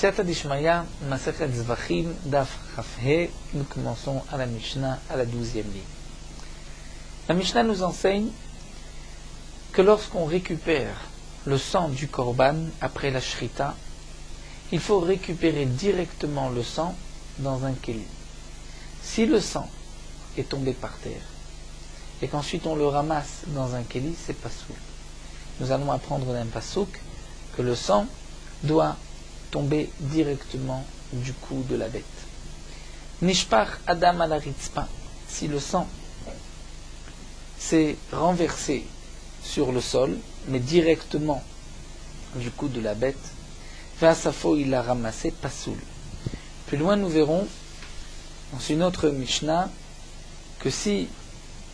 Siyata Dishmaya, Masechet Zvachim, Daf Chafhe, nous commençons à la Mishnah, à la 12e ligne. La Mishnah nous enseigne que lorsqu'on récupère le sang du korban après la shrita, il faut récupérer directement le sang dans un keli. Si le sang est tombé par terre et qu'ensuite on le ramasse dans un keli, c'est pasouk. Nous allons apprendre d'un pasouk que le sang doit tomber directement du cou de la bête. Nishpach Adam ala ritzpa, si le sang s'est renversé sur le sol, mais directement du cou de la bête, Vasafo il l'a ramassé, pasoul. Plus loin nous verrons dans une autre Mishnah que si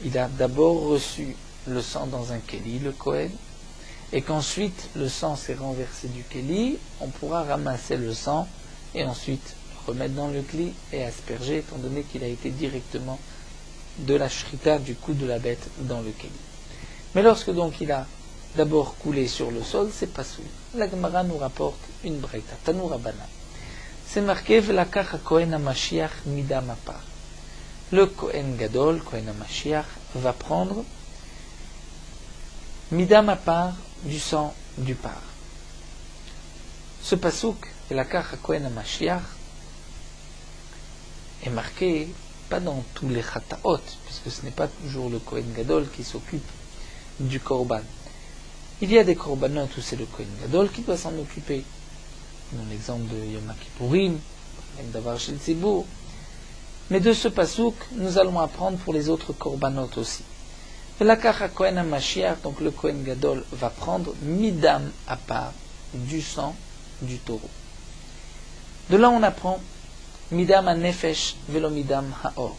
il a d'abord reçu le sang dans un keli, le Kohen, et qu'ensuite le sang s'est renversé du keli, on pourra ramasser le sang et ensuite le remettre dans le keli et asperger, étant donné qu'il a été directement de la shrita du cou de la bête dans le keli. Mais lorsque donc il a d'abord coulé sur le sol, c'est pas soul. La Gemara nous rapporte une breita, Tanu Rabbanan. C'est marqué V'lakach ha-Kohen ha-Mashiach midam apar. Le Kohen Gadol, Kohen ha-Mashiach, va prendre midam apar, du sang du par. Ce pasouk, V'lakach ha-Kohen ha-Mashiach, est marqué pas dans tous les chataot, puisque ce n'est pas toujours le Kohen Gadol qui s'occupe du korban. Il y a des korbanot où c'est le Kohen Gadol qui doit s'en occuper. Dans l'exemple de Yom Kippourim, même d'avoir chez le Tzibour. Mais de ce pasouk, nous allons apprendre pour les autres korbanot aussi. V'lakach ha-Kohen ha-Mashiach, donc le Kohen Gadol va prendre midam à part, du sang du taureau. De là on apprend midam ha-nefesh velo midam ha-or.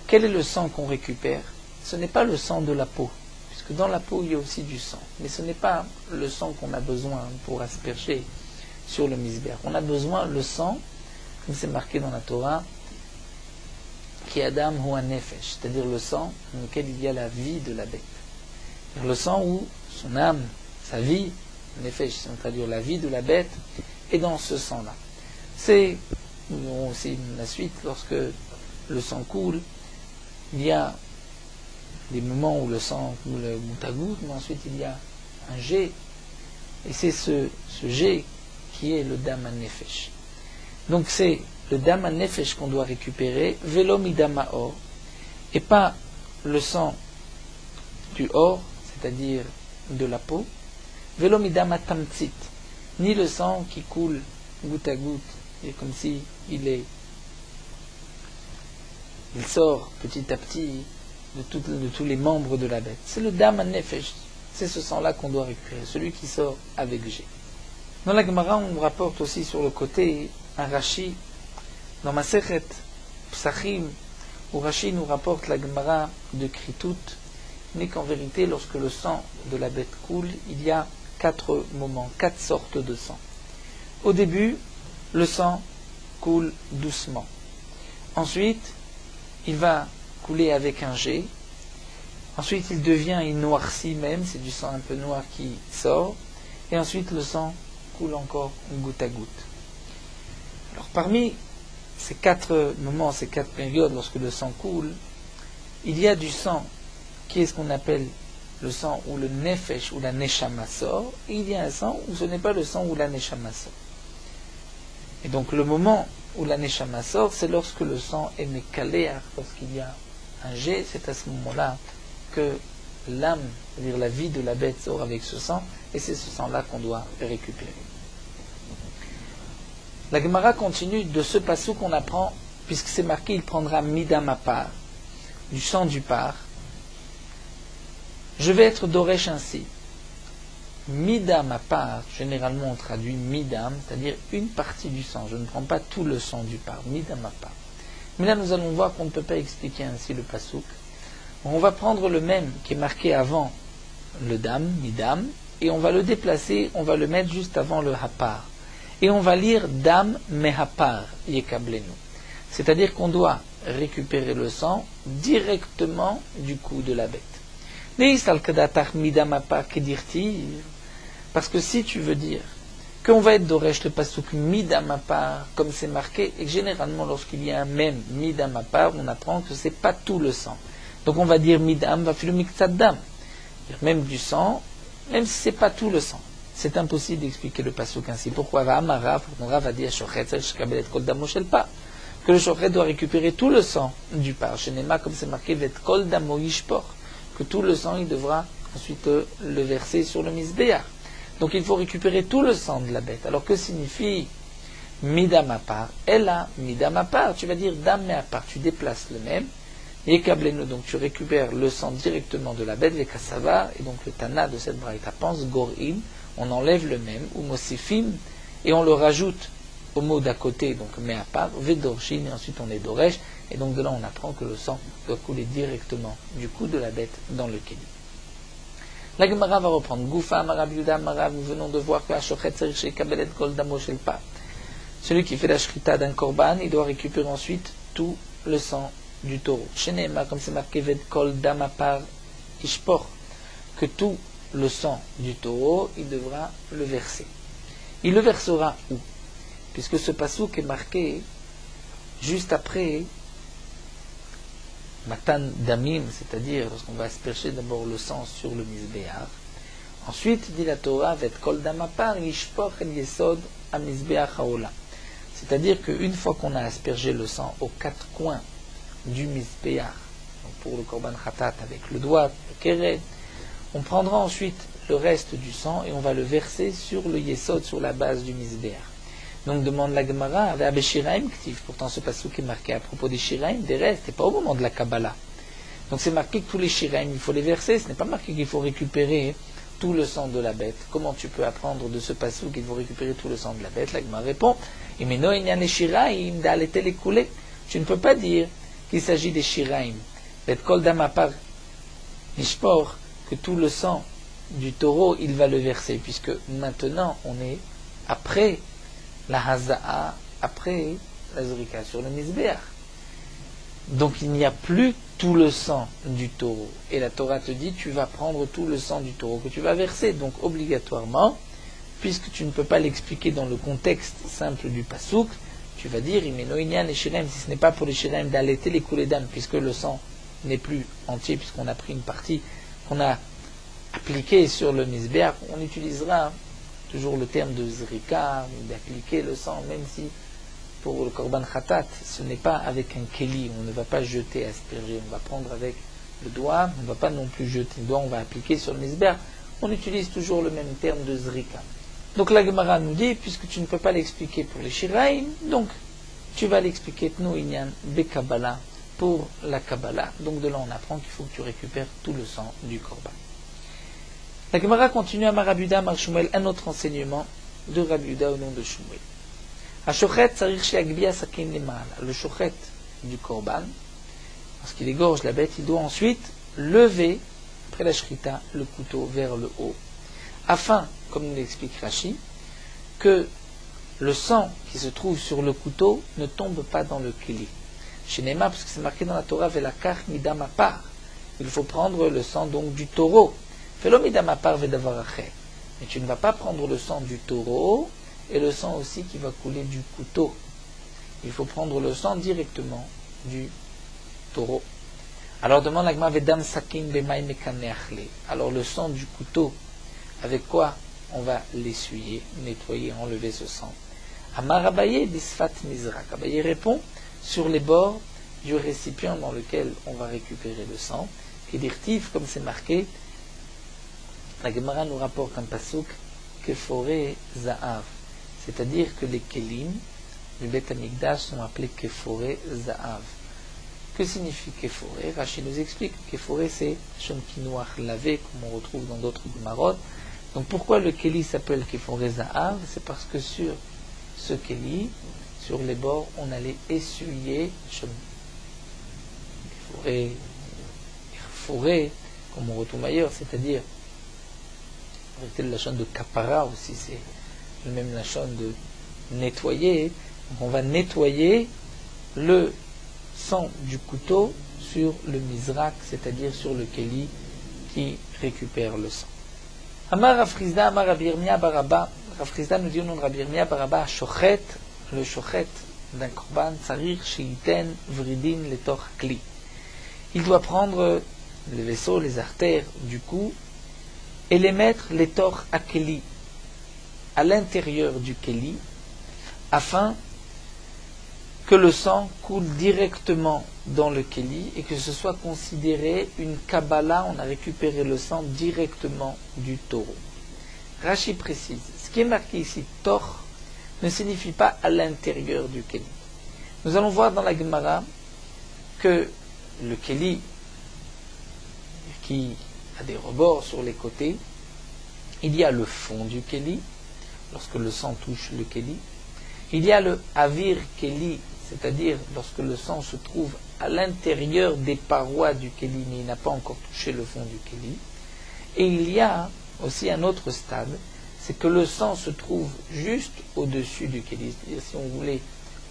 Quel est le sang qu'on récupère? Ce n'est pas le sang de la peau, puisque dans la peau il y a aussi du sang, mais ce n'est pas le sang qu'on a besoin pour asperger sur le misber. On a besoin le sang, comme c'est marqué dans la Torah, qui est Adam ou un nefesh, c'est-à-dire le sang dans lequel il y a la vie de la bête. Le sang où son âme, sa vie, nefesh, c'est-à-dire la vie de la bête, est dans ce sang-là. Nous verrons aussi la suite, lorsque le sang coule, il y a des moments où le sang coule goutte à goutte, mais ensuite il y a un jet, et c'est ce jet qui est le dam ha-nefesh. Donc c'est le dam ha-nefesh qu'on doit récupérer, velo midam ha-or, et pas le sang du or, c'est-à-dire de la peau, velo midam ha-tamtzit, ni le sang qui coule goutte à goutte, et comme si il sort petit à petit de tous les membres de la bête. C'est le dam ha-nefesh, c'est ce sang-là qu'on doit récupérer, celui qui sort avec G. Dans la Gemara, on nous rapporte aussi sur le côté un Rashi, dans Masechet Psachim, où Rashi nous rapporte la Gemara de Kritout, mais qu'en vérité, lorsque le sang de la bête coule, il y a 4 moments, 4 sortes de sang. Au début, le sang coule doucement. Ensuite, il va couler avec un jet. Ensuite, il noircit même, c'est du sang un peu noir qui sort. Et ensuite, le sang coule encore goutte à goutte. Alors, parmi ces 4 moments, ces 4 périodes, lorsque le sang coule, il y a du sang qui est ce qu'on appelle le sang où le nefesh ou la neshama sort, et il y a un sang où ce n'est pas le sang où la neshama sort. Et donc, le moment où la neshama sort, c'est lorsque le sang est mekaléach, lorsqu'il y a un jet, c'est à ce moment-là que l'âme, c'est-à-dire la vie de la bête, sort avec ce sang, et c'est ce sang-là qu'on doit récupérer. La Gemara continue de ce passou qu'on apprend, puisque c'est marqué, il prendra midam à part, du sang du par. Je vais être doresh ainsi. Midam à part, généralement on traduit midam, c'est-à-dire une partie du sang. Je ne prends pas tout le sang du par, midam à part. Mais là nous allons voir qu'on ne peut pas expliquer ainsi le pasouk. On va prendre le même qui est marqué avant le dam, midam, et on va le déplacer, on va le mettre juste avant le hapar. Et on va lire dam mehapar yekablenu. C'est-à-dire qu'on doit récupérer le sang directement du cou de la bête. Parce que si tu veux dire qu'on va être Doresh le pasuk midamapar, comme c'est marqué, et que généralement lorsqu'il y a un même midamapar, on apprend que c'est pas tout le sang. Donc on va dire midam va filu miktzadam, même du sang, même si c'est pas tout le sang. C'est impossible d'expliquer le pasuk ainsi. Pourquoi va Amara, Fournora va dire Shochet, Shkabelet Kol Damo Shel Par, que le Shochet doit récupérer tout le sang du par. Shenema, comme c'est marqué, Vet Kol Damo Yishpor, que tout le sang il devra ensuite le verser sur le misbéach. Donc il faut récupérer tout le sang de la bête. Alors que signifie midamapar? Ella midamapar, tu vas dire dam à part, tu déplaces le même. Et kablenu, donc tu récupères le sang directement de la bête, les kassava, et donc le tana de cette braïta pense, gorim, on enlève le même, ou mosifim, et on le rajoute au mot d'à côté, donc mais à part, vedorshin, et ensuite on est doresh, et donc de là on apprend que le sang doit couler directement du cou de la bête dans le kéli. La Gemara va reprendre. Goufa, Amara, Biuda, Amara, nous venons de voir que Ashochet, Serichet, Kabelet, Kol, Damo, Shel Pa. Celui qui fait la shrita d'un korban, il doit récupérer ensuite tout le sang du taureau. Shenema, comme c'est marqué, Ved, Kol, Dama, Par, Ishpor, que tout le sang du taureau, il devra le verser. Il le versera où? Puisque ce passouk est marqué juste après Matan Damim, c'est-à-dire lorsqu'on va asperger d'abord le sang sur le misbéach. Ensuite, dit la Torah, Vet Kol Damapar, Yishpoch El Yesod a Misbéach Haola. C'est-à-dire qu'une fois qu'on a aspergé le sang aux quatre coins du misbéach, donc pour le korban khatat avec le doigt, le keret, on prendra ensuite le reste du sang et on va le verser sur le Yesod, sur la base du misbéach. Donc demande la Gemara, avec Shiraim Ktiv, pourtant ce passouk est marqué à propos des Shiraim, des restes, et pas au moment de la Kabbalah. Donc c'est marqué que tous les Shiraim, il faut les verser, ce n'est pas marqué qu'il faut récupérer tout le sang de la bête. Comment tu peux apprendre de ce passouk qu'il faut récupérer tout le sang de la bête? La Gemara répond, tu ne peux pas dire qu'il s'agit des Shiraim, que tout le sang du taureau, il va le verser, puisque maintenant on est après la haza'a, après la zrika sur le misbéach. Donc il n'y a plus tout le sang du taureau. Et la Torah te dit, tu vas prendre tout le sang du taureau que tu vas verser. Donc obligatoirement, puisque tu ne peux pas l'expliquer dans le contexte simple du pasouk, tu vas dire, si ce n'est pas pour les shirem d'allaiter les coulées d'âme, puisque le sang n'est plus entier, puisqu'on a pris une partie qu'on a appliquée sur le misbéach, on utilisera toujours le terme de zrika, d'appliquer le sang, même si pour le korban khatat, ce n'est pas avec un keli, on ne va pas jeter, asperger, on va prendre avec le doigt, on ne va pas non plus jeter le doigt, on va appliquer sur le misbéach, on utilise toujours le même terme de zrika. Donc la Gemara nous dit, puisque tu ne peux pas l'expliquer pour les shiraim, donc tu vas l'expliquer tno inyan bekabbalah pour la Kabbalah. Donc de là on apprend qu'il faut que tu récupères tout le sang du korban. La Gemara continue à Marabuda, Mar Shmuel, un autre enseignement de Rabiuda au nom de Shmuel. Le shochet du korban, lorsqu'il égorge la bête, il doit ensuite lever, après la shrita, le couteau vers le haut, afin, comme nous l'explique Rashi, que le sang qui se trouve sur le couteau ne tombe pas dans le keli. Chez Nema, parce que c'est marqué dans la Torah, Velakach midamapar. Il faut prendre le sang donc du taureau. Mais tu ne vas pas prendre le sang du taureau et le sang aussi qui va couler du couteau. Il faut prendre le sang directement du taureau. Alors demande la Gemara, Vedam sakin bemay mekaneachle. Alors le sang du couteau, avec quoi on va l'essuyer, nettoyer, enlever ce sang? Amar Abaye bisfat mizrak. Abaye répond sur les bords du récipient dans lequel on va récupérer le sang. Et d'irtif, comme c'est marqué, la Gemara nous rapporte un pasuk keforé za'av, c'est-à-dire que les kelim du Beth Amikdash sont appelés keforé za'av. Que signifie keforé? Rashi nous explique que keforé c'est shom kinoach lavé, comme on retrouve dans d'autres Gemarot. Donc pourquoi le keli s'appelle keforé za'av? C'est parce que sur ce keli, sur les bords, on allait essuyer shom keforé, comme on retrouve ailleurs, c'est-à-dire la chaîne de kapara aussi, c'est même la chaîne de nettoyer. Donc on va nettoyer le sang du couteau sur le mizrak, c'est-à-dire sur le keli qui récupère le sang. Amar Afrizda, Amar Abirmia Baraba, Rav Chisda nous dit au nom de Rabbi Yirmiyah Baraba, shochet, le shochet d'un korban, tsarir sheiten vridin letoch kli. Il doit prendre les vaisseaux, les artères du cou et les mettre letoch akeli, à l'intérieur du keli, afin que le sang coule directement dans le keli et que ce soit considéré une Kabbalah, on a récupéré le sang directement du taureau. Rashi précise, ce qui est marqué ici, Tor, ne signifie pas à l'intérieur du keli. Nous allons voir dans la Gemara que le keli, qui a des rebords sur les côtés, il y a le fond du keli, lorsque le sang touche le keli, il y a le avir keli, c'est-à-dire lorsque le sang se trouve à l'intérieur des parois du keli, mais il n'a pas encore touché le fond du keli. Et il y a aussi un autre stade, c'est que le sang se trouve juste au-dessus du keli. C'est-à-dire si on voulait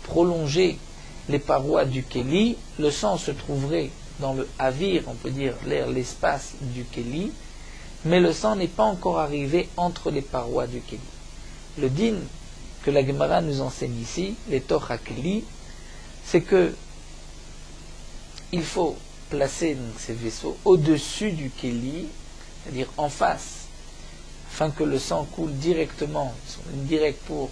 prolonger les parois du keli, le sang se trouverait dans le avir, on peut dire l'espace du keli, mais le sang n'est pas encore arrivé entre les parois du keli. Le din que la Gemara nous enseigne ici, les toch hakeli, c'est que il faut placer donc, ces vaisseaux au-dessus du keli, c'est-à-dire en face, afin que le sang coule directement, direct pour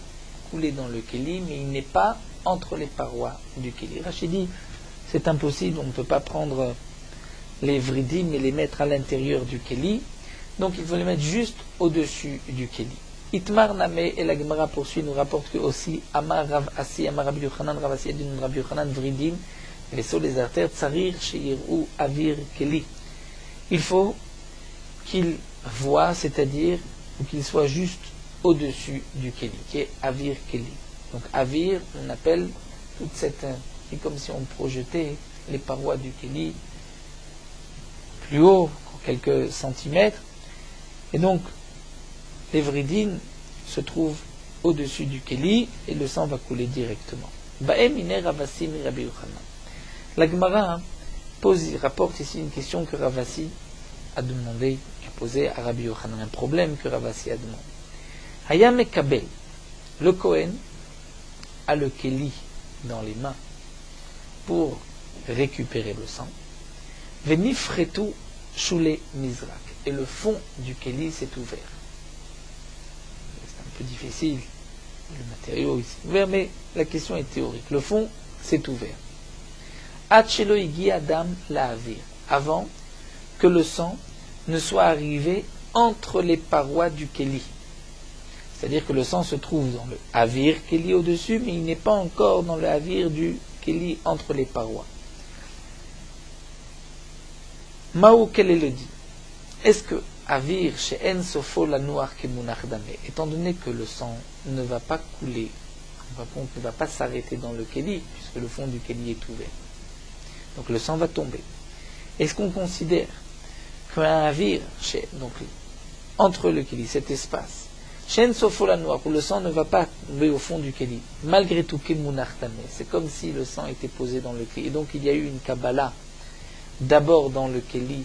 couler dans le keli, mais il n'est pas entre les parois du keli. Rachid dit, c'est impossible, on ne peut pas prendre les vridim et les mettre à l'intérieur du keli, donc il faut les mettre juste au-dessus du keli. Itmar Name, et la Gemara poursuit, nous rapporte que aussi Amar Rav Asi, Amar Rabbi Yochanan, Rav Asi Adin, Rabbi Yochanan Vridim, les sauts, les artères, Tsarir, Sheirou, Avir, Keli. Il faut qu'il voit, c'est-à-dire qu'il soit juste au-dessus du Keli, qui est Avir Keli. Donc Avir, on appelle toute cette, c'est comme si on projetait les parois du Keli plus haut, quelques centimètres, et donc les vridines se trouvent au-dessus du keli et le sang va couler directement. La Gemara rapporte ici une question que Ravasi a demandé, qui a posé à Rabbi Yochanan, un problème que Ravasi a demandé. Hayam Ekabel, le Kohen a le keli dans les mains pour récupérer le sang. Venifretu shule mizrak, et le fond du keli s'est ouvert. Peu difficile, le matériau ici ouvert, mais la question est théorique. Le fond s'est ouvert. Achelo igi adam la avir, avant que le sang ne soit arrivé entre les parois du keli. C'est-à-dire que le sang se trouve dans le avir keli au-dessus, mais il n'est pas encore dans le avir du keli entre les parois. Mao, quel est le dit? Est-ce que Avir chez En Sofo la noire kemunach dame, étant donné que le sang ne va pas couler, ne va pas s'arrêter dans le keli, puisque le fond du keli est ouvert. Donc le sang va tomber. Est-ce qu'on considère qu'un avir, donc entre le keli, cet espace, chez En Sofo la noire, où le sang ne va pas tomber au fond du keli, malgré tout kemunach dame, c'est comme si le sang était posé dans le keli. Et donc il y a eu une Kabbalah, d'abord dans le keli,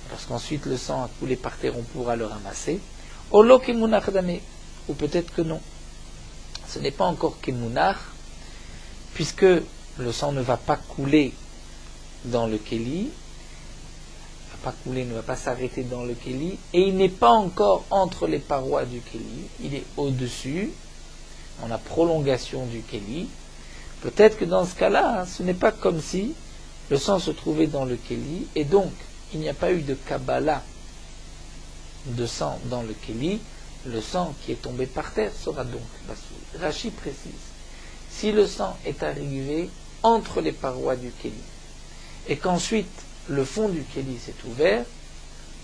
parce qu'ensuite le sang a coulé par terre, on pourra le ramasser. Olo kemunach dame, ou peut-être que non. Ce n'est pas encore kemunach, puisque le sang ne va pas couler dans le keli, ne va pas s'arrêter dans le keli, et il n'est pas encore entre les parois du keli, il est au-dessus, dans la prolongation du keli. Peut-être que dans ce cas-là, ce n'est pas comme si le sang se trouvait dans le keli, et donc il n'y a pas eu de Kabbalah de sang dans le keli, le sang qui est tombé par terre sera donc bassoul. Rashi précise, si le sang est arrivé entre les parois du keli, et qu'ensuite le fond du keli s'est ouvert,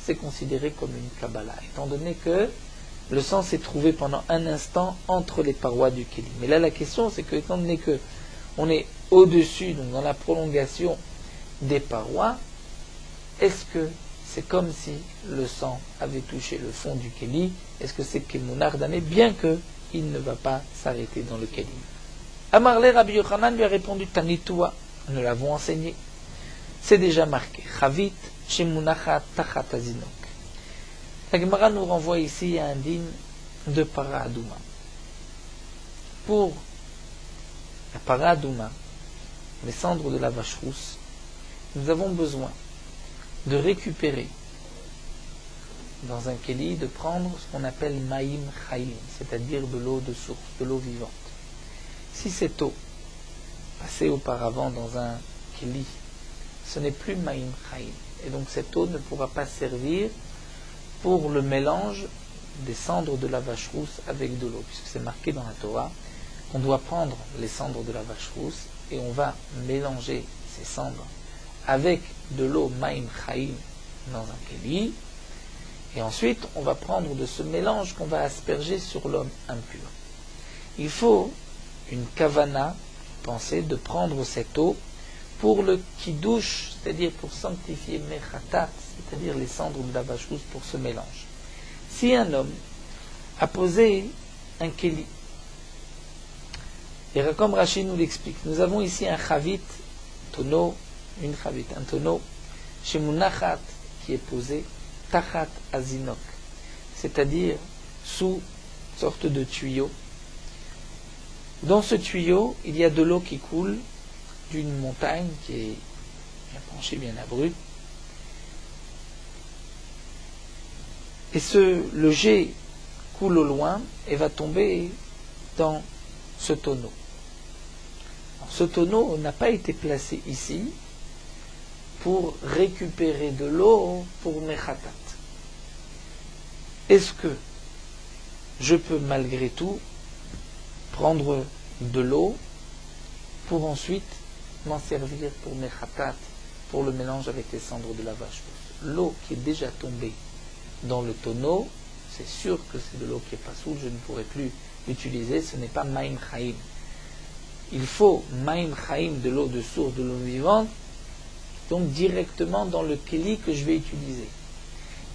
c'est considéré comme une Kabbalah, étant donné que le sang s'est trouvé pendant un instant entre les parois du keli. Mais là la question c'est que, étant donné que on est au-dessus, donc dans la prolongation des parois, est-ce que c'est comme si le sang avait touché le fond du keli? Est-ce que c'est kemunach dame, bien qu'il ne va pas s'arrêter dans le keli? Amarle Rabbi Yochanan lui a répondu, Tanitoua, nous l'avons enseigné. C'est déjà marqué. Chavit shemunacha tachat azinok. La Gemara nous renvoie ici à un din de para adouma. Pour la para adouma, les cendres de la vache rousse, nous avons besoin de récupérer dans un keli, de prendre ce qu'on appelle maïm chaim, c'est-à-dire de l'eau de source, de l'eau vivante. Si cette eau passée auparavant dans un keli, ce n'est plus maïm chaim, et donc cette eau ne pourra pas servir pour le mélange des cendres de la vache rousse avec de l'eau, puisque c'est marqué dans la Torah qu'on doit prendre les cendres de la vache rousse et on va mélanger ces cendres avec de l'eau maïm chaim dans un keli, et ensuite on va prendre de ce mélange qu'on va asperger sur l'homme impur. Il faut une kavana, pensée, de prendre cette eau pour le kiddush, c'est-à-dire pour sanctifier mechatat, c'est-à-dire les cendres de la vache rousse pour ce mélange. Si un homme a posé un keli, et comme Rachid nous l'explique, nous avons ici un chavit, tonneau, une chavit, un tonneau, chez Munachat, qui est posé tachat azinok, c'est-à-dire sous une sorte de tuyau. Dans ce tuyau, il y a de l'eau qui coule d'une montagne qui est bien penchée, bien abrupte. Et le jet coule au loin et va tomber dans ce tonneau. Alors, ce tonneau n'a pas été placé ici pour récupérer de l'eau pour mechatat. Est-ce que je peux malgré tout prendre de l'eau pour ensuite m'en servir pour mechatat, pour le mélange avec les cendres de la vache rousse? L'eau qui est déjà tombée dans le tonneau, c'est sûr que c'est de l'eau qui est pas soule, je ne pourrai plus l'utiliser, ce n'est pas maïm chaim. Il faut maïm chaim, de l'eau de source, de l'eau vivante, donc directement dans le keli que je vais utiliser.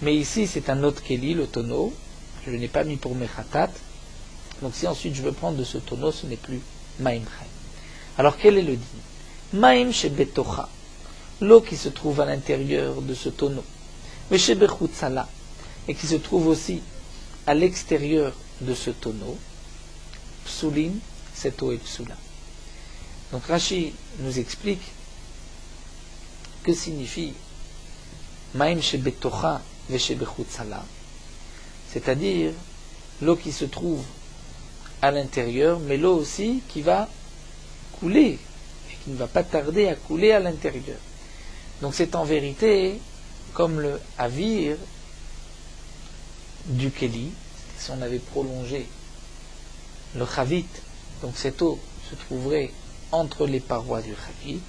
Mais ici c'est un autre keli, le tonneau, je ne l'ai pas mis pour mechatat, donc si ensuite je veux prendre de ce tonneau, ce n'est plus maïm chaim. Alors quel est le din? Maïm chez betocha, l'eau qui se trouve à l'intérieur de ce tonneau, mais chez bechutzala, et qui se trouve aussi à l'extérieur de ce tonneau, psulim, cette eau est psula. Donc Rashi nous explique que signifie maïm chez betocha ve chez bechutzala, c'est-à-dire l'eau qui se trouve à l'intérieur, mais l'eau aussi qui va couler, et qui ne va pas tarder à couler à l'intérieur. Donc c'est en vérité comme le avir du keli, si on avait prolongé le chavit, donc cette eau se trouverait entre les parois du chavit.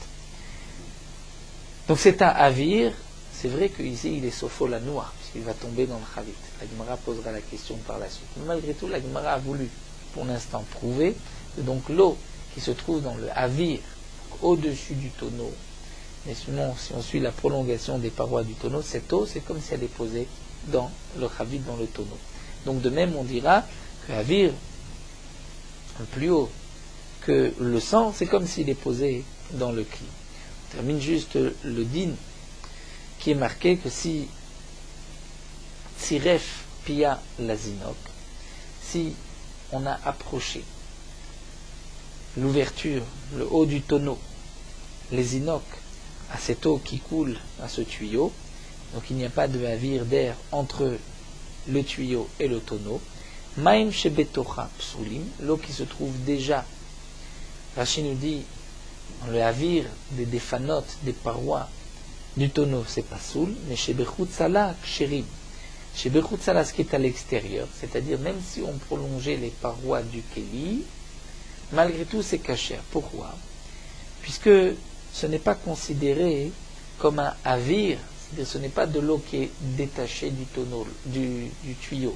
Donc c'est un avir, c'est vrai qu'ici il est sofo la noire, puisqu'il va tomber dans le chavit. La Gemara posera la question par la suite. Mais malgré tout, la Gemara a voulu pour l'instant prouver que donc l'eau qui se trouve dans le avir, au-dessus du tonneau, mais sinon, si on suit la prolongation des parois du tonneau, cette eau, c'est comme si elle est posée dans le chavit, dans le tonneau. Donc de même, on dira que avir, plus haut que le sang, c'est comme s'il est posé dans le cli. On termine juste le din, qui est marqué que si Tsiref Pia Lazinok, si on a approché l'ouverture, le haut du tonneau, les inocs, à cette eau qui coule à ce tuyau, donc il n'y a pas de avir d'air entre le tuyau et le tonneau. Maïm shebetocha psulim, l'eau qui se trouve déjà, Rachid nous dit, dans le avir des défanotes, des parois du tonneau, c'est pas soul, mais shebechutzala ksherim. Shebechutzala, ce qui est à l'extérieur, c'est-à-dire même si on prolongeait les parois du keli, malgré tout c'est kasher. Pourquoi? Puisque ce n'est pas considéré comme un avir, c'est-à-dire ce n'est pas de l'eau qui est détachée du tonneau, du tuyau.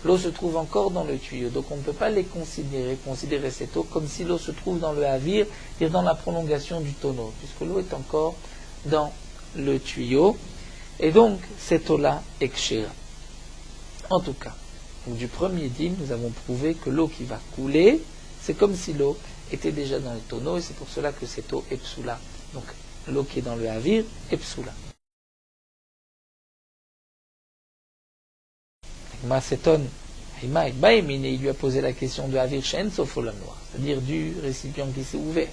L'eau se trouve encore dans le tuyau, donc on ne peut pas les considérer cette eau comme si l'eau se trouve dans le avir, c'est-à-dire dans la prolongation du tonneau, puisque l'eau est encore dans le tuyau, et donc cette eau-là est kshera. En tout cas, donc du premier din, nous avons prouvé que l'eau qui va couler, c'est comme si l'eau était déjà dans le tonneau, et c'est pour cela que cette eau est psula. Donc l'eau qui est dans le avir est psula. Ma s'étonne, Il lui a posé la question de Havir Shen Sofolanoir, c'est-à-dire du récipient qui s'est ouvert.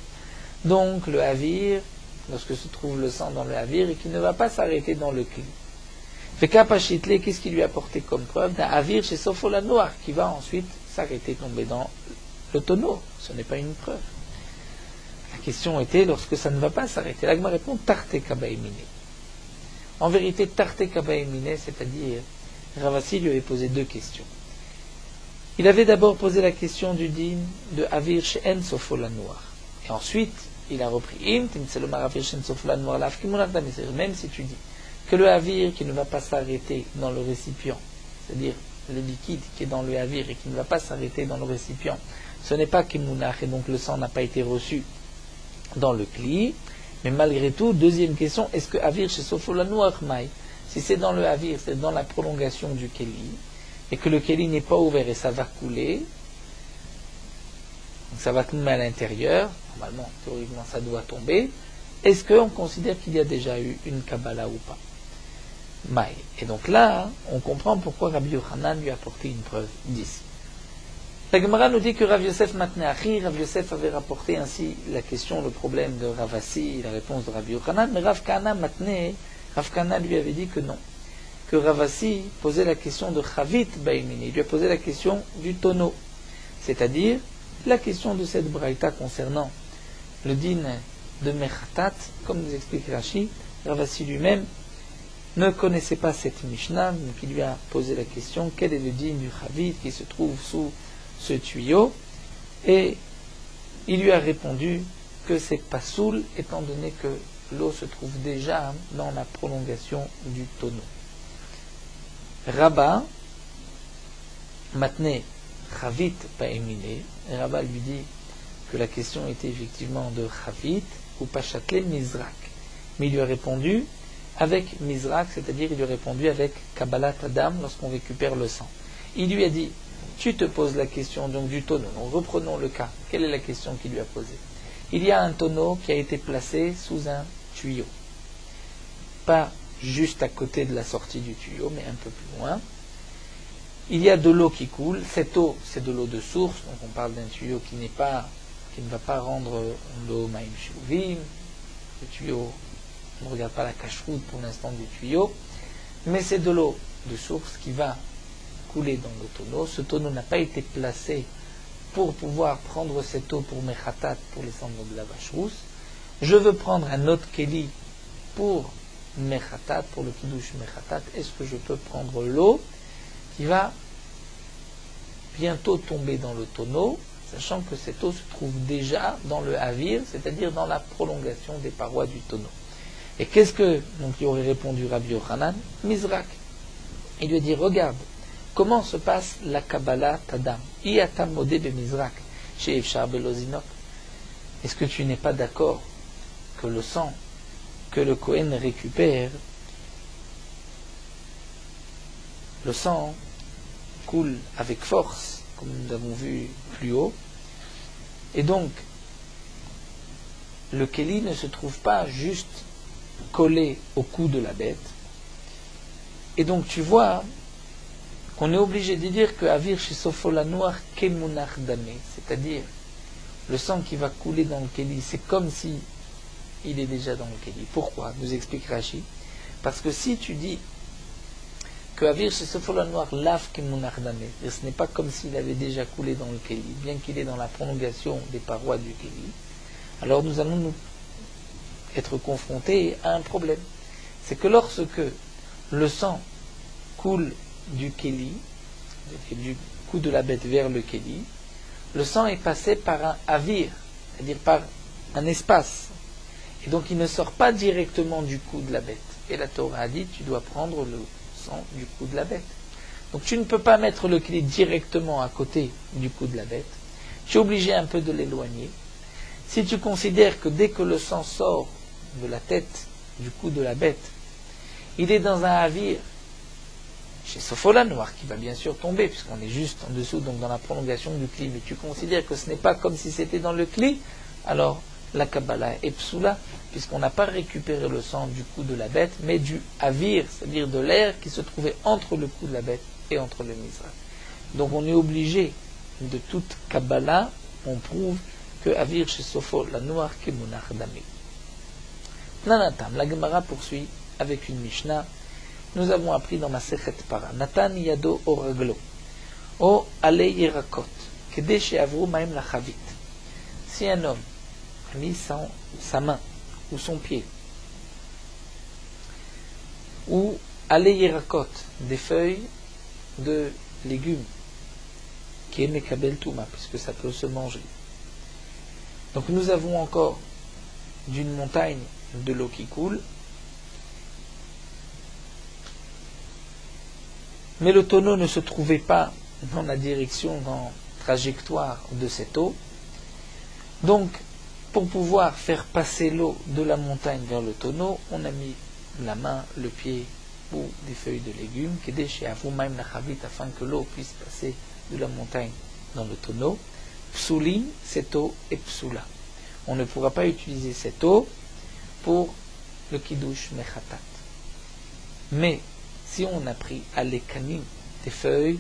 Donc le Havir, lorsque se trouve le sang dans le Havir, et qui ne va pas s'arrêter dans le cli. Fekapachitle, qu'est-ce qu'il lui a apporté comme preuve d'un Havir chez Sofolanoir, qui va ensuite s'arrêter, tomber dans le tonneau. Ce n'est pas une preuve. La question était, lorsque ça ne va pas s'arrêter, l'Agma répond Tarte Kabaemine. En vérité, Tarte Kabaemine, c'est-à-dire, Ravasi lui avait posé deux questions. Il avait d'abord posé la question du din de Havir She'en Sofolanoir. Et ensuite, il a repris même si tu dis que le Havir qui ne va pas s'arrêter dans le récipient, c'est-à-dire le liquide qui est dans le Havir et qui ne va pas s'arrêter dans le récipient, ce n'est pas Kimunach et donc le sang n'a pas été reçu dans le Kli, mais malgré tout, deuxième question, est-ce que Havir chez Sofolanoir Maï, si c'est dans le Havir, c'est dans la prolongation du Keli, et que le Keli n'est pas ouvert et ça va couler, donc ça va tomber à l'intérieur, normalement, théoriquement, ça doit tomber, est-ce qu'on considère qu'il y a déjà eu une Kabbalah ou pas? Maï. Et donc là, on comprend pourquoi Rabbi Yochanan lui a apporté une preuve d'ici. La Gemara nous dit que Rav Yosef Matneachi, Rav Yosef avait rapporté ainsi la question, le problème de Ravasi, la réponse de Rabbi Yochanan, mais Rav Kahana Matne, Rav Kahana lui avait dit que non. Que Ravasi posait la question de Chavit Baimini, il lui a posé la question du tonneau, c'est-à-dire la question de cette braïta concernant le din de Mechatat, comme nous explique Rashi, Ravasi lui-même ne connaissait pas cette Mishnah, donc il lui a posé la question, quel est le din du Chavit qui se trouve sous ce tuyau, et il lui a répondu que c'est pasoul, étant donné que l'eau se trouve déjà dans la prolongation du tonneau. Rabba, maintenant, Chavit Paemine, Rabba lui dit que la question était effectivement de Chavit ou Pachatle Mizrak. Mais il lui a répondu avec Mizrak, c'est-à-dire il lui a répondu avec Kabbalat Adam lorsqu'on récupère le sang. Il lui a dit, tu te poses la question donc du tonneau. Donc reprenons le cas. Quelle est la question qu'il lui a posée? Il y a un tonneau qui a été placé sous un tuyau. Pas juste à côté de la sortie du tuyau, mais un peu plus loin. Il y a de l'eau qui coule. Cette eau, c'est de l'eau de source. Donc on parle d'un tuyau qui ne va pas rendre l'eau Maïm Shuvim. Le tuyau, on ne regarde pas la cache-route pour l'instant du tuyau, mais c'est de l'eau de source qui va couler dans le tonneau. Ce tonneau n'a pas été placé pour pouvoir prendre cette eau pour Mechatat, pour les cendres de la vache rousse. Je veux prendre un autre Keli pour Mechatat, pour le Kiddush Mechatat. Est-ce que je peux prendre l'eau qui va bientôt tomber dans le tonneau, sachant que cette eau se trouve déjà dans le Havir, c'est-à-dire dans la prolongation des parois du tonneau. Et qu'est-ce que donc il aurait répondu Rabbi Yochanan? Mizrak. Il lui a dit, regarde, comment se passe la Kabbalah Tadam? Iatam modé be Mizrak, chez Efshar Belozinok. Est-ce que tu n'es pas d'accord que le sang que le Kohen récupère, le sang coule avec force, comme nous l'avons vu plus haut, et donc le Keli ne se trouve pas juste collé au cou de la bête, et donc tu vois qu'on est obligé de dire que Avir chez Sofolanoir kemunach damé, c'est-à-dire le sang qui va couler dans le Keli, c'est comme si il est déjà dans le Keli. Pourquoi? Nous explique Rashi. Parce que si tu dis que Avir chez Sofolanoir lave kemunach damé, ce n'est pas comme s'il avait déjà coulé dans le Keli, bien qu'il est dans la prolongation des parois du Keli, alors nous allons nous être confrontés à un problème. C'est que lorsque le sang coule du Keli, du cou de la bête vers le Keli, le sang est passé par un avir, c'est-à-dire par un espace. Et donc il ne sort pas directement du cou de la bête. Et la Torah a dit, tu dois prendre le sang du cou de la bête. Donc tu ne peux pas mettre le Keli directement à côté du cou de la bête. Tu es obligé un peu de l'éloigner. Si tu considères que dès que le sang sort de la tête, du cou de la bête, il est dans un avir, chez Sofolanoir, qui va bien sûr tomber, puisqu'on est juste en dessous, donc dans la prolongation du Kli, mais tu considères que ce n'est pas comme si c'était dans le Kli, alors la Kabbalah est psoula, puisqu'on n'a pas récupéré le sang du cou de la bête, mais du avir, c'est-à-dire de l'air qui se trouvait entre le cou de la bête et entre le Mizrach. Donc on est obligé, de toute Kabbalah, on prouve que Avir chez Sofo, la noire Kemunach Dami. Nanatam, la Gemara poursuit avec une Mishnah. Nous avons appris dans Masechet Para, Natan Yado Oraglo, O Ale Yerakot, Kedesh Avru Maim Lachavit. Si un homme a mis sa main ou son pied, ou Ale Yerakot, des feuilles de légumes, qui est Mekabel Touma, puisque ça peut se manger. Donc nous avons encore d'une montagne de l'eau qui coule, mais le tonneau ne se trouvait pas dans la direction, dans la trajectoire de cette eau. Donc, pour pouvoir faire passer l'eau de la montagne vers le tonneau, on a mis la main, le pied ou des feuilles de légumes, afin que l'eau puisse passer de la montagne dans le tonneau. Psulim, cette eau est psula. On ne pourra pas utiliser cette eau pour le kiddush mechatat. Mais si on a pris alekanim, des feuilles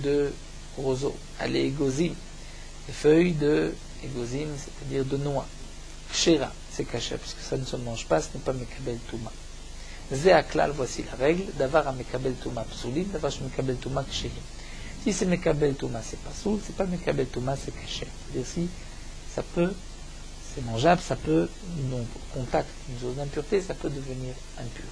de roseau, alégozim, des feuilles de égozim, c'est-à-dire de noix, kshera, c'est caché, parce que ça ne se mange pas, ce n'est pas mekabel touma. Zéaklal, voici la règle, d'avar a mekabel touma psulim, d'avar a mekabel touma ksherim. Si c'est mekabel touma, c'est pas soul, c'est pas mekabel touma, c'est caché. C'est-à-dire si ça peut, c'est mangeable, ça peut, non, contact d'une zone d'impureté, ça peut devenir impur.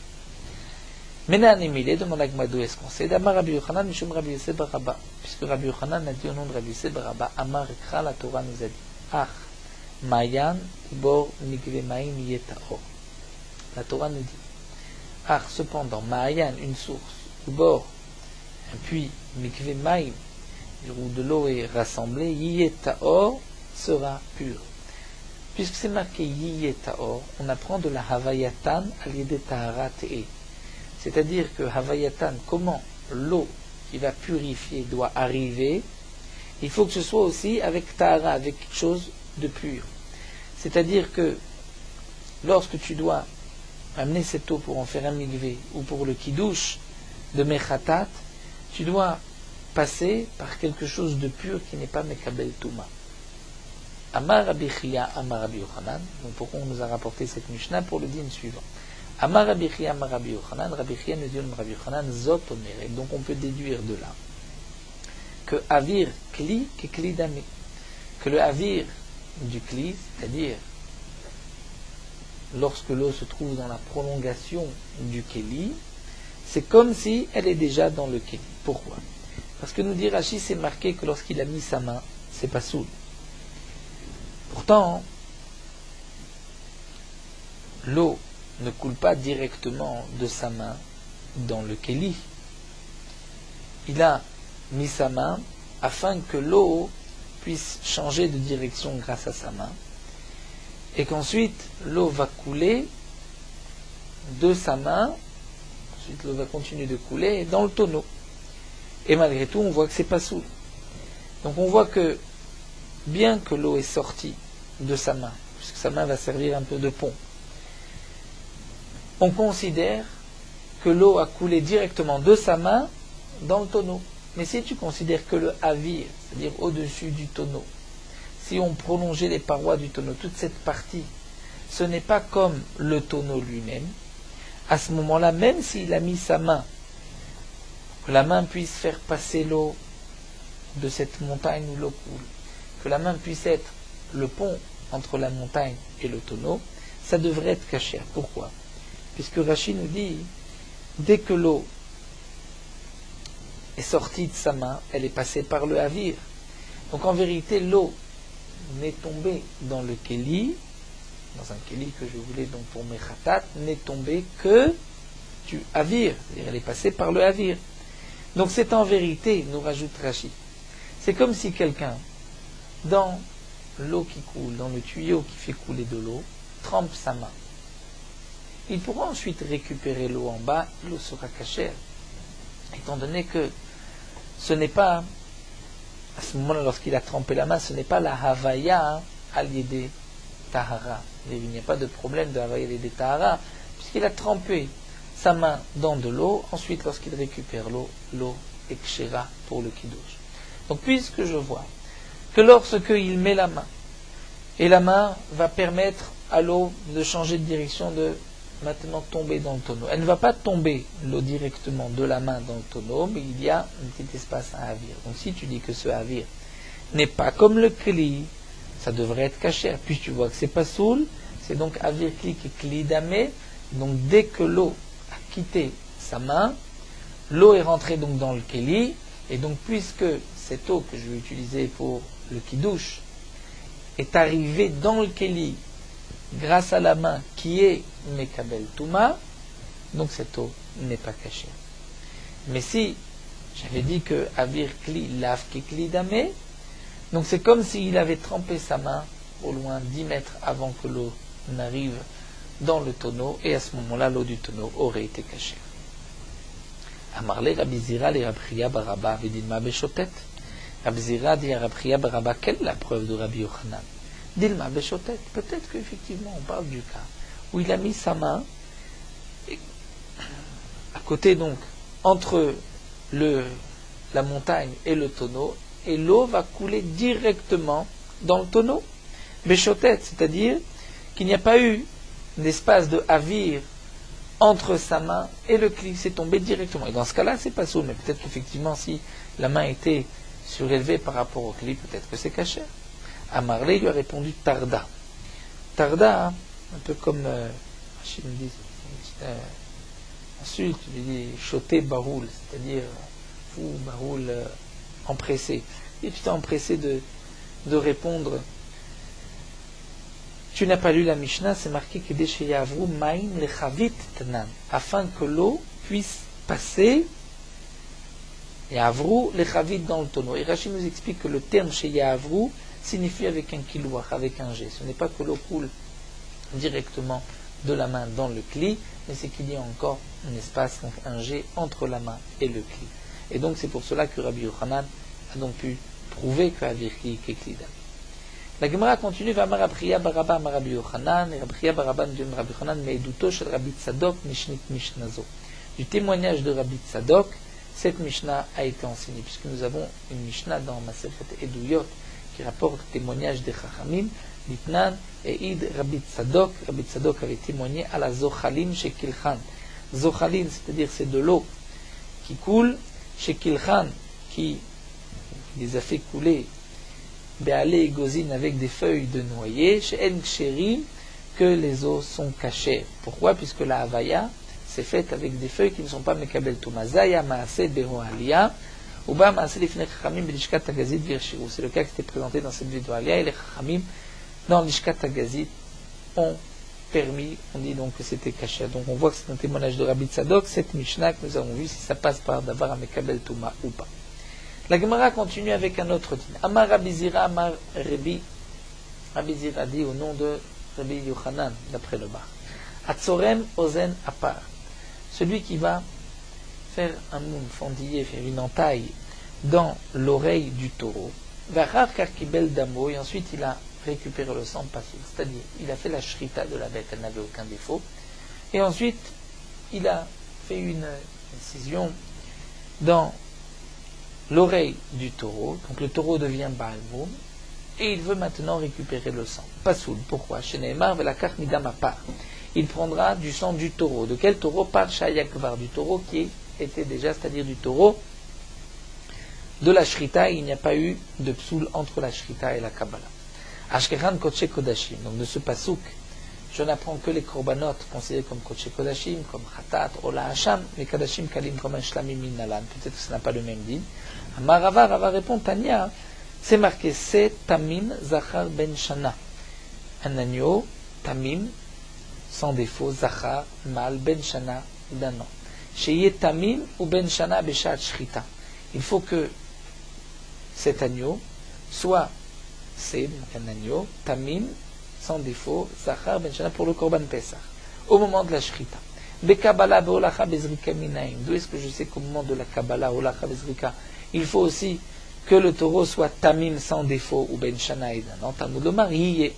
Menan Emile demande à Gmadou est-ce qu'on sait d'Amar Rabbi Yochanan Mishum Rabbi Yosef Baraba, puisque Rabbi Yochanan a dit au nom de Rabbi Yosef Baraba, Amar Ekra, la Torah nous a dit, Ach, Mayan, Bor, Mikve Maim, Yetaor. La Torah nous dit, Ach, cependant, Mayan, une source, Bor, un puits, Mikve Maim, où de l'eau est rassemblée, Yetaor sera pur. Puisque c'est marqué Yetaor, on apprend de la Havayatan al-Yede Tahara Te'e. C'est-à-dire que Havayatan, comment l'eau qui va purifier doit arriver, il faut que ce soit aussi avec Tahara, avec quelque chose de pur. C'est-à-dire que lorsque tu dois amener cette eau pour en faire un mikvé ou pour le kiddush de Mechatat, tu dois passer par quelque chose de pur qui n'est pas Mekabel Touma. Amar Rabbi Chia, Amar Rabbi Yochanan, donc pourquoi on nous a rapporté cette Mishnah pour le din suivant. Amar Rabbi Chia, Amar Rabbi Yochanan, Rabbi Chia nous dit Rabbi Yochanan, Zot Omeret. Donc on peut déduire de là que Avir Kli, que Kli Damé, que le Avir du Kli, c'est-à-dire lorsque l'eau se trouve dans la prolongation du Keli, c'est comme si elle est déjà dans le Keli. Pourquoi? Parce que nous dit Rashi, c'est marqué que lorsqu'il a mis sa main, c'est pas soul. Pourtant, l'eau ne coule pas directement de sa main dans le Keli. Il a mis sa main afin que l'eau puisse changer de direction grâce à sa main et qu'ensuite l'eau va couler de sa main, ensuite l'eau va continuer de couler dans le tonneau. Et malgré tout, on voit que c'est pas soul. Donc on voit que bien que l'eau est sortie de sa main, puisque sa main va servir un peu de pont, on considère que l'eau a coulé directement de sa main dans le tonneau. Mais si tu considères que le avir, c'est-à-dire au-dessus du tonneau, si on prolongeait les parois du tonneau, toute cette partie, ce n'est pas comme le tonneau lui-même, à ce moment-là, même s'il a mis sa main, que la main puisse faire passer l'eau de cette montagne où l'eau coule, que la main puisse être le pont entre la montagne et le tonneau, ça devrait être caché. Pourquoi? Puisque Rashi nous dit, dès que l'eau est sortie de sa main, elle est passée par le avir. Donc en vérité, l'eau n'est tombée dans le Keli, dans un Keli que je voulais donc pour Mechatat, n'est tombée que du avir, c'est-à-dire elle est passée par le avir. Donc c'est en vérité, nous rajoute Rashi, c'est comme si quelqu'un, dans l'eau qui coule, dans le tuyau qui fait couler de l'eau, trempe sa main. Il pourra ensuite récupérer l'eau en bas, l'eau sera cachée, étant donné que ce n'est pas, à ce moment-là, lorsqu'il a trempé la main, ce n'est pas la Havaya al-Yede Tahara. Il n'y a pas de problème de Havaya al-Yede Tahara, puisqu'il a trempé sa main dans de l'eau, ensuite lorsqu'il récupère l'eau, l'eau est kshera pour le kiddush. Donc puisque je vois que lorsque il met la main, et la main va permettre à l'eau de changer de direction, de maintenant tomber dans le tonneau. Elle ne va pas tomber l'eau directement de la main dans le tonneau, mais il y a un petit espace à avir. Donc si tu dis que ce avir n'est pas comme le kli, ça devrait être caché. Puis tu vois que c'est pas soul, c'est donc avir kli qui est kli damé. Donc dès que l'eau a quitté sa main, l'eau est rentrée donc dans le keli, et donc puisque cette eau que je vais utiliser pour le kidouche est arrivée dans le keli grâce à la main qui est Mekabel Touma, donc cette eau n'est pas cachée. Mais si j'avais dit que Avir Kli lave Kli Damé, donc c'est comme s'il avait trempé sa main au loin 10 mètres avant que l'eau n'arrive dans le tonneau, et à ce moment-là l'eau du tonneau aurait été cachée. Amarle Rabbi Zira le Rabbi Chia Baraba Vidilma Beshotet. Rabbi Zira dit à Rabbi Chia Baraba, quelle est la preuve de Rabbi Yochanan? Dilma Beshotet, peut-être qu'effectivement on parle du cas où il a mis sa main à côté, donc entre la montagne et le tonneau, et l'eau va couler directement dans le tonneau. Beshotet, c'est-à-dire qu'il n'y a pas eu d'espace de avir entre sa main et le kli, c'est tombé directement. Et dans ce cas-là, c'est pas soul, mais peut-être qu'effectivement, si la main était surélevée par rapport au kli, peut-être que c'est caché. Amarle lui a répondu Tarda. Tarda, un peu comme Rachid me dit, insulte, il dit choté baroul, c'est-à-dire fou baroul empressé. Et tu t'es empressé de répondre. Tu n'as pas lu la Mishnah, c'est marqué que Deshe Yavru Maim Lechavit Tanan, afin que l'eau puisse passer Yavru Lechavit dans le tonneau. Et Rachid nous explique que le terme chez Yavru signifie avec un kilouach, avec un G. Ce n'est pas que l'eau coule directement de la main dans le kli, mais c'est qu'il y a encore un espace, donc un G entre la main et le kli. Et donc c'est pour cela que Rabbi Yochanan a donc pu prouver que Avir Kli est Kli Dam. La Gemara continue, Vamar Rabbi Chia Baraba Rabbi Yochanan, et Rabbi Chia Baraba dit Rabbi Yochanan, Meiduto shel Rabbi Tzadok Mishnit Mishnazo. Du témoignage de Rabbi Tzadok, cette Mishnah a été enseignée, puisque nous avons une Mishnah dans Masechet Eduyot qui rapporte le témoignage des Chachamim, Litnan et Id Rabbi Tzadok. Rabbi Tzadok avait témoigné à la Zochalim chez Kilchan. Zochalim, c'est-à-dire c'est de l'eau qui coule chez Kilchan, qui les a fait couler Béalé et Gozine avec des feuilles de noyer, chez En Ksherim, que les eaux sont cachées. Pourquoi? Puisque la Havaya s'est faite avec des feuilles qui ne sont pas Mekabel Touma. Zaya Maaseh Beho Aliyah. C'est le cas qui était présenté dans cette vidéo. Et les Chachamim, dans l'Ishkat Agazit, ont permis, on dit donc que c'était caché. Donc on voit que c'est un témoignage de Rabbi Tzadok, cette Mishnah que nous avons vu, si ça passe par d'avoir un Mekabel Touma ou pas. La Gemara continue avec un autre din. Amar Rabbi Zira, Amar Rabbi. Rabbi Zira dit au nom de Rabbi Yochanan, d'après le bar. Atzorem Ozen Apar. Celui qui va faire un moum, fendiller, faire une entaille dans l'oreille du taureau. Vachar Karkibel Damo, et ensuite il a récupéré le sang passif, c'est-à-dire il a fait la shrita de la bête, elle n'avait aucun défaut, et ensuite il a fait une incision dans l'oreille du taureau, donc le taureau devient Baal Moum, et il veut maintenant récupérer le sang. Pasoul, pourquoi? Chez Neymar, Velakar Midam Apar. Il prendra du sang du taureau. De quel taureau? Par Shayakvar, du taureau qui était déjà, c'est-à-dire du taureau de la Shrita. Il n'y a pas eu de psoul entre la Shrita et la Kabbalah. Ashkeran Koche Kodashim. Donc de ce pasouk, je n'apprends que les korbanot considérés comme Koche Kodashim, comme Khatat, Ola Hasham, les Kadashim Kalim comme un Shlamim Minalan. Peut-être que ça n'a pas le même din. Amarava, Rava répond Tania, c'est marqué c'est Tamim Zachar Ben Shana. Un agneau, Tamim, sans défaut, Zachar, Mal, Ben Shana, d'un an. Chez Tamim ou Ben Shana Beshat Shrita. Il faut que cet agneau soit, c'est un agneau, Tamim, sans défaut, Zachar, Ben Shana, pour le Korban Pesach, au moment de la Shrita. Bekabbalah, Beolacha, Bezrika Minaim. D'où est-ce que je sais qu'au moment de la Kabbalah, Olacha, Bezrika, il faut aussi que le taureau soit Tamim, sans défaut, ou Ben Shana, et d'un an. Talmud Lomar, Yiyeh.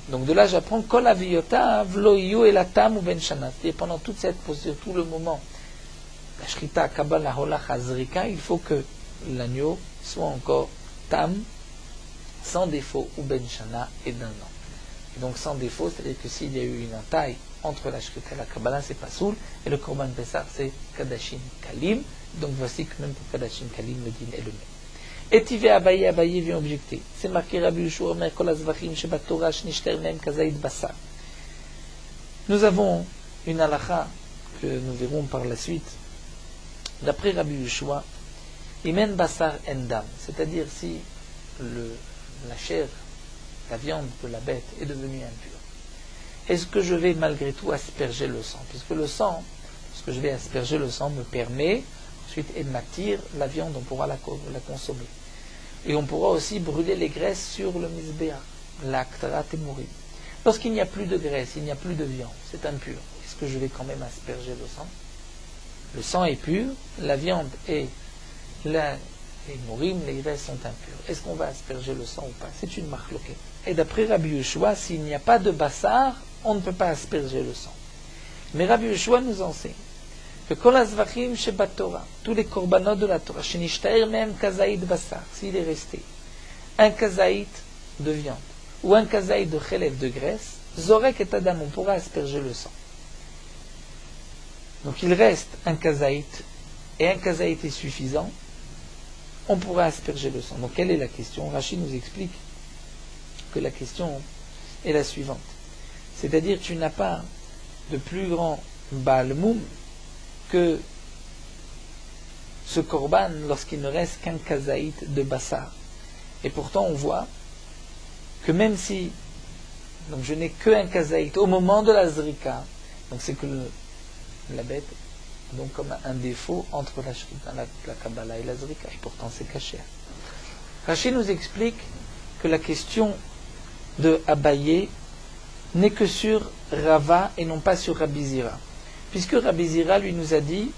Donc de là j'apprends Kol aviyota vloyu elatam ou ben shana. C'est-à-dire pendant toute cette posture, tout le moment, la shrita, kabbalah, holach, azrika, il faut que l'agneau soit encore tam, sans défaut, ou ben shana, et d'un an. Et donc sans défaut, c'est-à-dire que s'il y a eu une entaille entre la shrita et la kabbalah, c'est pas soul, et le korban pesach, c'est kadashim kalim. Donc voici que même pour kadashim kalim, le din est le même. Et Tivé Abaye vient objecter. C'est marqué Rabbi Yeshua Omer Kol Azvachim Shebat Torah Shnishter Mem Kazaïd Bassar. Nous avons une halakha que nous verrons par la suite. D'après Rabbi Yeshua, Imen Bassar Endam, c'est-à-dire si la chair, la viande de la bête est devenue impure, est-ce que je vais malgré tout asperger le sang? Puisque le sang, lorsque je vais asperger le sang, me permet ensuite et m'attire la viande, on pourra la consommer. Et on pourra aussi brûler les graisses sur le misbéa, l'actara temouri. Lorsqu'il n'y a plus de graisse, il n'y a plus de viande, c'est impur. Est-ce que je vais quand même asperger le sang? Le sang est pur, la viande et les mourim, les graisses sont impures. Est-ce qu'on va asperger le sang ou pas? C'est une marque locale. Et d'après Rabbi Yeshua, s'il n'y a pas de bassar, on ne peut pas asperger le sang. Mais Rabbi Yeshua nous enseigne que kol azvachim shebat Torah, tous les korbanot de la Torah, shenishtaer même kazaïd bassar, s'il est resté un kazaït de viande ou un kazaït de chelev de graisse, zorek et adam, on pourra asperger le sang. Donc il reste un kazaït et un kazaït est suffisant, on pourra asperger le sang. Donc quelle est la question? Rashi nous explique que la question est la suivante. C'est-à-dire tu n'as pas de plus grand Baal Moum que ce korban lorsqu'il ne reste qu'un kazaït de bassar. Et pourtant on voit que même si donc je n'ai qu'un kazaït au moment de la zrika, donc c'est que la bête donc comme un défaut entre la shrita, la kabbalah et la zrika, et pourtant c'est caché. Rashi nous explique que la question de Abaye n'est que sur Rava et non pas sur Rabbi Zira. Puisque Rabbi Zira lui nous a dit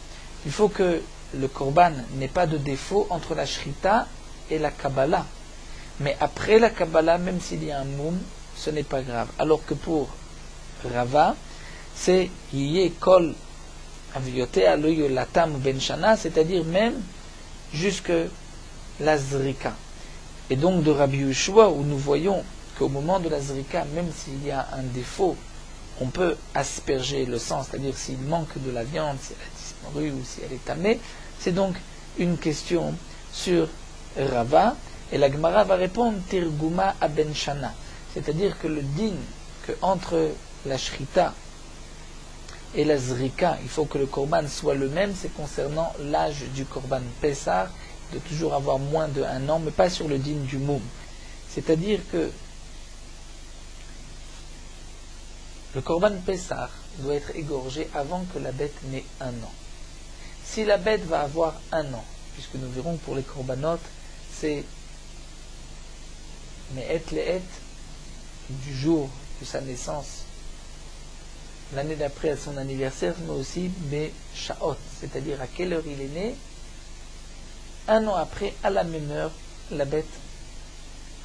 il faut que le korban n'ait pas de défaut entre la shrita et la kabbalah. Mais après la kabbalah, même s'il y a un moum, ce n'est pas grave. Alors que pour Rava, c'est yé kol avioté aloyo latam ben shana, c'est-à-dire même jusque la zrika. Et donc de Rabbi Yeshua, où nous voyons qu'au moment de la zrika, même s'il y a un défaut, on peut asperger le sang, c'est-à-dire s'il manque de la viande, si elle a disparu ou si elle est tamée. C'est donc une question sur Rava, et la Gemara va répondre Tirguma aben shana, c'est-à-dire que le din, que entre la shrita et la zrika, il faut que le korban soit le même, c'est concernant l'âge du korban Pessah, de toujours avoir moins de 1 an, mais pas sur le din du moum. C'est-à-dire que le korban Pessah doit être égorgé avant que la bête n'ait 1 an. Si la bête va avoir 1 an, puisque nous verrons pour les korbanot, c'est Me'et le'et, du jour de sa naissance, l'année d'après à son anniversaire, mais aussi Me'sha'ot, c'est-à-dire à quelle heure il est né. 1 an après, à la même heure, la bête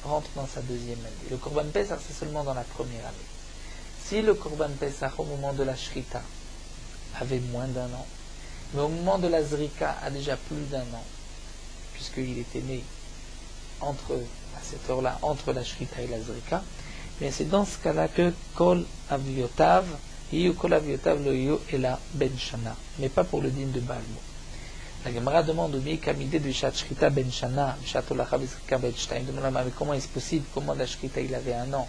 rentre dans sa 2e année. Le korban Pessah, c'est seulement dans la première année. Si le korban Pessah, au moment de la shrita, avait moins d'1 an, mais au moment de la zrika a déjà plus d'1 an, puisqu'il était né à cette heure-là, entre la shrita et la zrika, bien c'est dans ce cas-là que kol aviotav, iyu kol aviotav lo iyu ela ben shana, mais pas pour le din de Balmo. La Gemara demande au Mikamide de Shat Shrita ben Shana, Shat Olacha Bezrika ben Shtaim, demande mais comment est-ce possible, comment la Shrita il avait 1 an,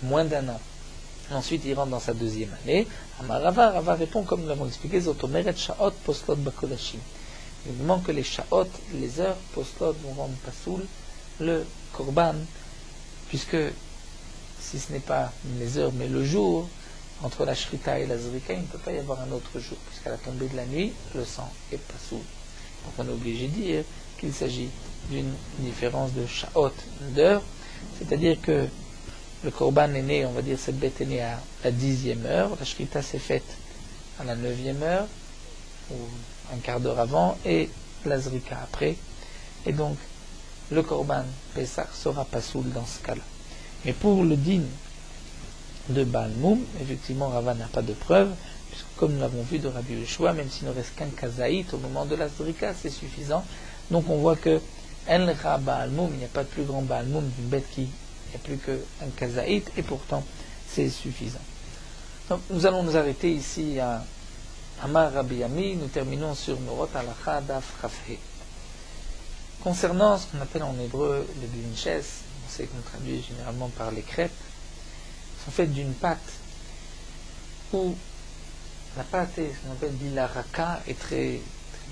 moins d'1 an. Ensuite il rentre dans sa 2e année. Amarava, Rava répond comme nous l'avons expliqué, Zotomeret Sha'ot Poslot Bakodashim. Il manque que les Sha'ot, les heures, Poslot vont rendre pasoul le Korban, puisque si ce n'est pas les heures mais le jour, entre la Shrita et la Zrika, il ne peut pas y avoir un autre jour, puisqu'à la tombée de la nuit, le sang est pasoul. Donc on est obligé de dire qu'il s'agit d'une différence de Sha'ot, d'heures, c'est-à-dire que le korban est né, on va dire cette bête est née à la 10e heure, la shrita s'est faite à la 9e heure, ou un quart d'heure avant, et la zrika après. Et donc, le korban Pessah sera pas soul dans ce cas-là. Mais pour le din de Baal Moum, effectivement, Rava n'a pas de preuve, puisque comme nous l'avons vu de Rabbi Yeshua, même s'il ne reste qu'un kazaït au moment de la zrika, c'est suffisant. Donc on voit que En lecha Baal Moum, il n'y a pas de plus grand Baal Moum d'une bête qui n'y a plus qu'un kazaït, et pourtant c'est suffisant. Donc, nous allons nous arrêter ici à Amar Rabbi Ami, nous terminons sur Morot Halacha Daf Chafhe. Concernant ce qu'on appelle en hébreu le binches, on sait qu'on traduit généralement par les crêpes, sont faites d'une pâte où la pâte est ce qu'on appelle bilaraka, est très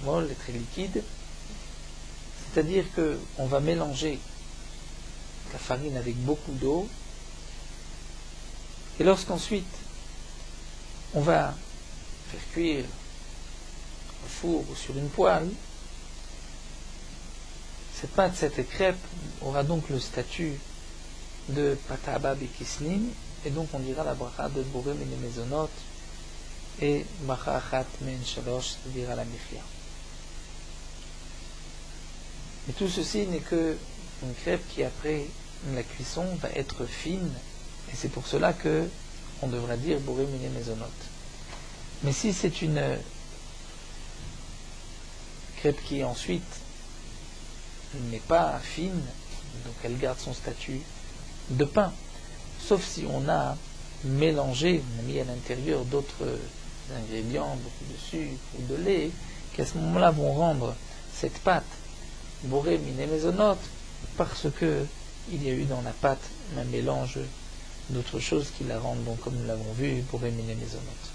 molle et très liquide, c'est-à-dire qu'on va mélanger la farine avec beaucoup d'eau, et lorsqu'ensuite on va faire cuire au four ou sur une poêle, cette pâte, cette crêpe aura donc le statut de pataba bekislim, et donc on dira la bracha de Boré Mene Mezonot et bracha achat men shalosh, c'est-à-dire à la michia. Mais tout ceci n'est que une crêpe qui après la cuisson va être fine, et c'est pour cela que on devra dire Boré Mene Mezonot. Mais si c'est une crêpe qui ensuite n'est pas fine, donc elle garde son statut de pain, sauf si on a mélangé, on a mis à l'intérieur d'autres ingrédients, beaucoup de sucre ou de lait, qui à ce moment-là vont rendre cette pâte boré mine maisonnote, parce que il y a eu dans la pâte un mélange d'autres choses qui la rendent, bon, comme nous l'avons vu, boré mine maisonnote.